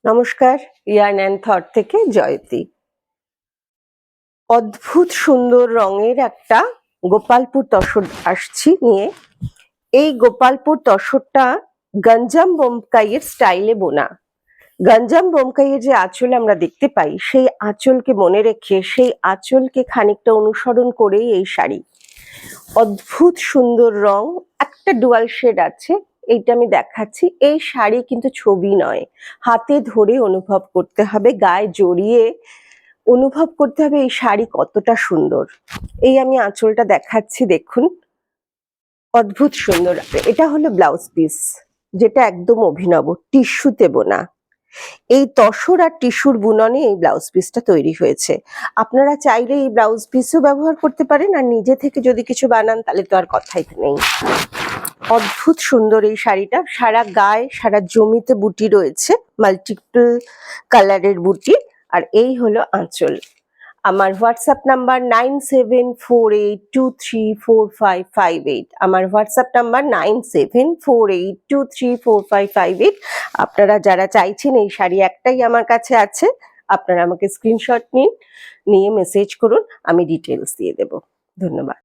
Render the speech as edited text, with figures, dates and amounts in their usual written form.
নমস্কার, yarn and thought থেকে জয়তী। অদ্ভুত সুন্দর রঙের একটা গোপালপুর তসর আসছি নিয়ে। এই গোপালপুর তসরটা গঞ্জাম বোমকাইয়ের স্টাইলে বোনা। গঞ্জাম বোমকাইয়ের যে আঁচল আমরা দেখতে পাই, সেই আঁচলকে মনে রেখে সেই আঁচলকে খানিকটা অনুসরণ করেই এই শাড়ি। অদ্ভুত সুন্দর রং, একটা ডুয়াল শেড আছে, এইটা আমি দেখাচ্ছি। এই শাড়ি কিন্তু ছবি নয়, হাতে ধরে অনুভব করতে হবে, গায়ে জড়িয়ে অনুভব করতে হবে এই শাড়ি কতটা সুন্দর। এই আমি আঁচলটা দেখাচ্ছি, দেখুন অদ্ভুত সুন্দর। এটা হলো ব্লাউজ পিস, যেটা একদম অভিনব, টিস্যুতে বোনা। এই তসর আর টিস্যুর বুননে এই ব্লাউজ পিসটা তৈরি হয়েছে। আপনারা চাইলে এই ব্লাউজ পিসও ব্যবহার করতে পারেন, আর নিজে থেকে যদি কিছু বানান তাহলে তো আর কথাই নেই। অদ্ভুত সুন্দর এই শাড়িটা, সারা গায়ে সারা জমিতে বুটি রয়েছে, মাল্টিপল কালারের বুটি। আর এই হলো আঁচল। আমার হোয়াটসঅ্যাপ নাম্বার 9748234558। আমার হোয়াটসঅ্যাপ নাম্বার 9748234558। আপনারা যারা চাইছেন এই শাড়ি একটাই আমার কাছে আছে, আপনারা আমাকে স্ক্রিনশট নিয়ে মেসেজ করুন, আমি ডিটেলস দিয়ে দেব। ধন্যবাদ।